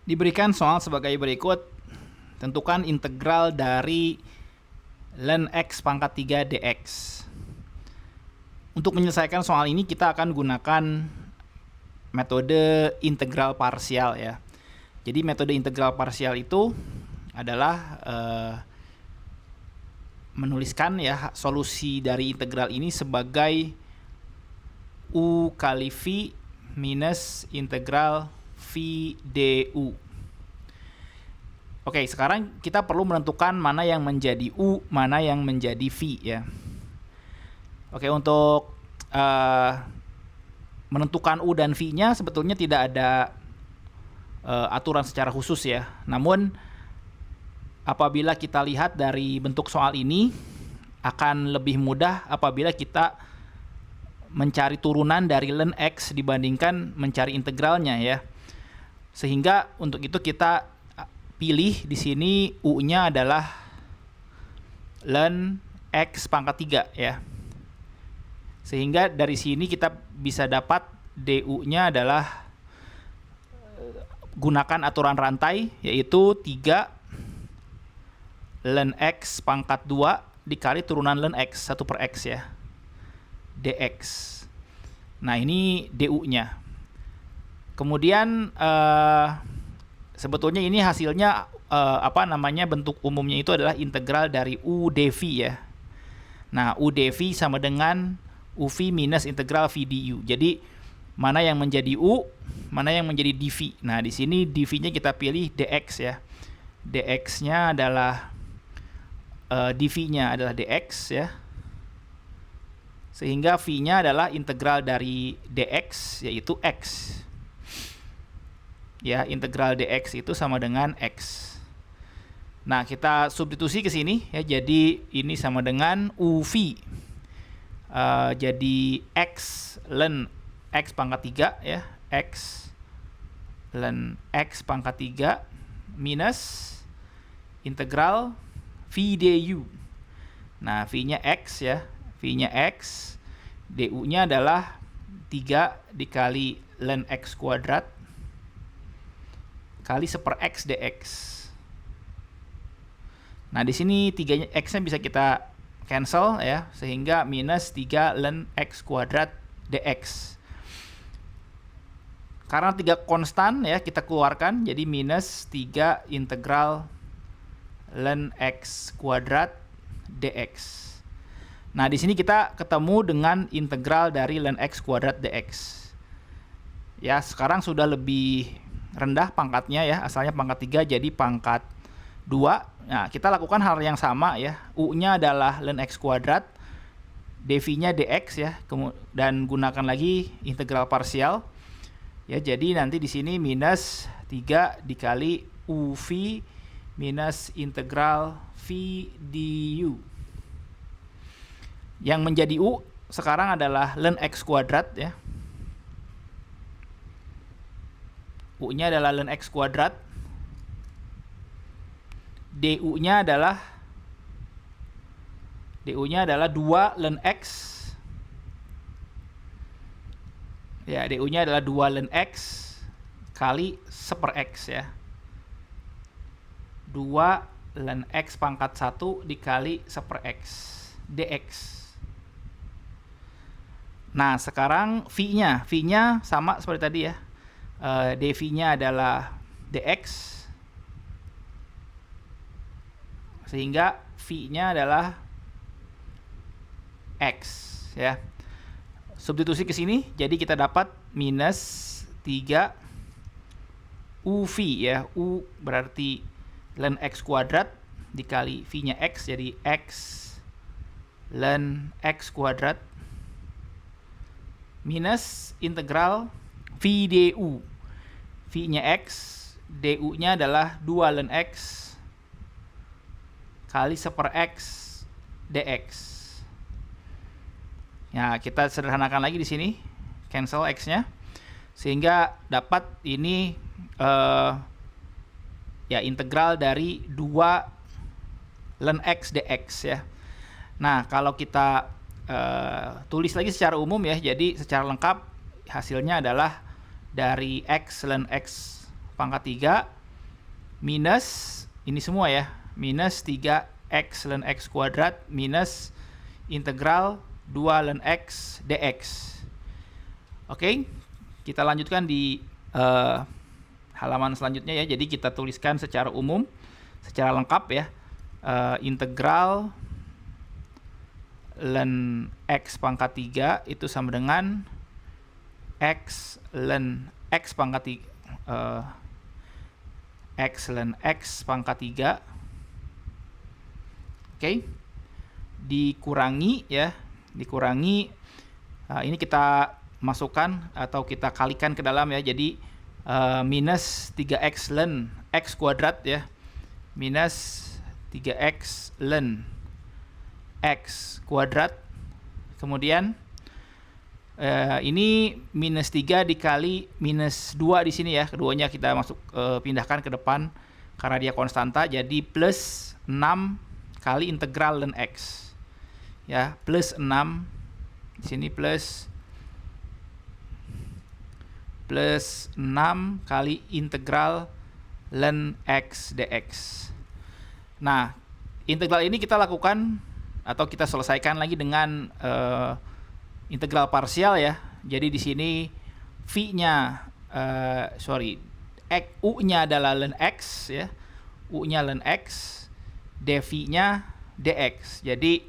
Diberikan soal sebagai berikut. Tentukan integral dari ln x pangkat 3 dx. Untuk menyelesaikan soal ini kita akan gunakan metode integral parsial ya. Jadi metode integral parsial itu adalah menuliskan ya solusi dari integral ini sebagai u kali v minus integral v du. Oke, sekarang kita perlu menentukan mana yang menjadi u, mana yang menjadi v ya. Oke, untuk menentukan u dan v-nya sebetulnya tidak ada aturan secara khusus ya. Namun apabila kita lihat dari bentuk soal ini akan lebih mudah apabila kita mencari turunan dari ln x dibandingkan mencari integralnya ya. Sehingga untuk itu kita pilih di sini u-nya adalah ln x pangkat 3 ya. Sehingga dari sini kita bisa dapat du-nya adalah gunakan aturan rantai yaitu 3 ln x pangkat 2 dikali turunan ln x 1 per x ya. dx. Nah, ini du-nya. Kemudian sebetulnya ini hasilnya bentuk umumnya itu adalah integral dari u dv ya. Nah, u dv sama dengan uv minus integral v du. Jadi mana yang menjadi u, mana yang menjadi dv. Nah, di sini dv-nya kita pilih dx ya. dx-nya adalah dv-nya adalah dx ya. Sehingga v-nya adalah integral dari dx yaitu x. Ya, integral dx itu sama dengan x. Nah, kita substitusi ke sini ya. Jadi ini sama dengan uv. Jadi x ln x pangkat 3 ya. X ln x pangkat 3 minus integral v du. Nah, v-nya x ya. V-nya x. Du-nya adalah 3 dikali ln x kuadrat kali 1 per x dx. Nah, di sini 3 x-nya bisa kita cancel ya, sehingga minus 3 ln x kuadrat dx. Karena 3 konstan ya, kita keluarkan jadi minus 3 integral ln x kuadrat dx. Nah, di sini kita ketemu dengan integral dari ln x kuadrat dx. Ya, sekarang sudah lebih rendah pangkatnya ya, asalnya pangkat 3 jadi pangkat 2. Nah, kita lakukan hal yang sama ya. U-nya adalah ln x kuadrat, dv-nya dx ya, dan gunakan lagi integral parsial. Ya, jadi nanti di sini minus 3 dikali uv minus integral v du. Yang menjadi u sekarang adalah ln x kuadrat ya. U-nya adalah ln x kuadrat. Du-nya adalah 2 ln x. Ya, du-nya adalah 2 ln x kali 1 per x ya. 2 ln x pangkat 1 dikali 1 per x dx. Nah, sekarang v-nya sama seperti tadi ya. dv-nya adalah dx. Sehingga v-nya adalah x ya. Substitusi ke sini jadi kita dapat minus 3 uv ya. U berarti ln x kuadrat dikali v-nya x jadi x ln x kuadrat minus integral v du. V-nya x, du-nya adalah 2 ln x kali 1 per x dx. Ya, kita sederhanakan lagi di sini, cancel x-nya, sehingga dapat ini ya integral dari 2 ln x dx ya. Nah, kalau kita tulis lagi secara umum ya, jadi secara lengkap hasilnya adalah dari x ln x pangkat 3 minus ini semua ya, minus 3x ln x kuadrat minus integral 2 ln x dx. Oke, kita lanjutkan di halaman selanjutnya ya. Jadi kita tuliskan secara umum, secara lengkap ya, integral ln x pangkat 3 itu sama dengan x ln x pangkat 3 x ln x pangkat 3, oke, dikurangi ya, dikurangi ini kita masukkan atau kita kalikan ke dalam ya, jadi minus 3x ln x kuadrat ya, minus 3x ln x kuadrat, kemudian ini minus 3 dikali minus 2 di sini ya, keduanya kita pindahkan ke depan karena dia konstanta, jadi plus 6 kali integral ln x ya, plus 6 di sini plus 6 kali integral ln x dx. Nah, integral ini kita lakukan atau kita selesaikan lagi dengan integral parsial ya. Jadi di sini v-nya u-nya adalah ln x ya. U-nya ln x, dv-nya dx. Jadi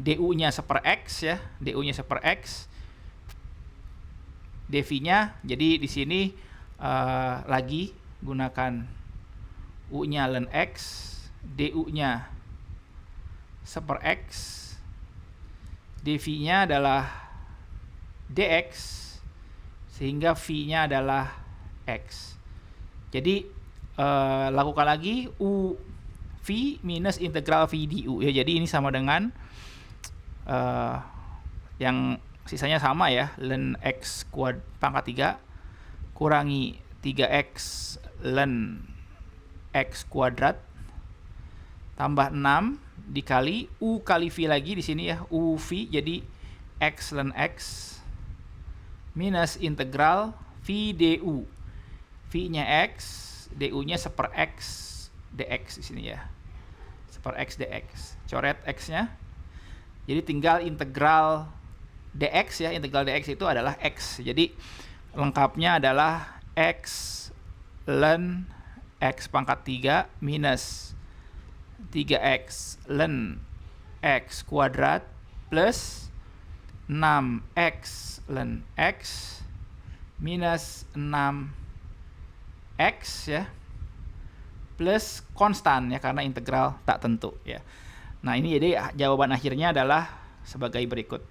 du-nya seper x ya, du-nya seper x. dv-nya jadi di sini lagi gunakan u-nya ln x, du-nya seper x, dv-nya adalah dx, sehingga v-nya adalah x. Jadi lakukan lagi u v minus integral v du ya. Jadi ini sama dengan yang sisanya sama ya, ln x pangkat 3 kurangi 3x ln x kuadrat tambah 6 dikali u kali v lagi di sini ya, u v, jadi x ln x minus integral v du. V-nya x, du-nya seper x dx di sini ya. Seper x dx. Coret x-nya. Jadi tinggal integral dx ya, integral dx itu adalah x. Jadi lengkapnya adalah x ln x pangkat 3 minus 3x ln x kuadrat plus 6x ln x minus 6x ya, plus konstan ya karena integral tak tentu ya. Nah, ini jadi jawaban akhirnya adalah sebagai berikut.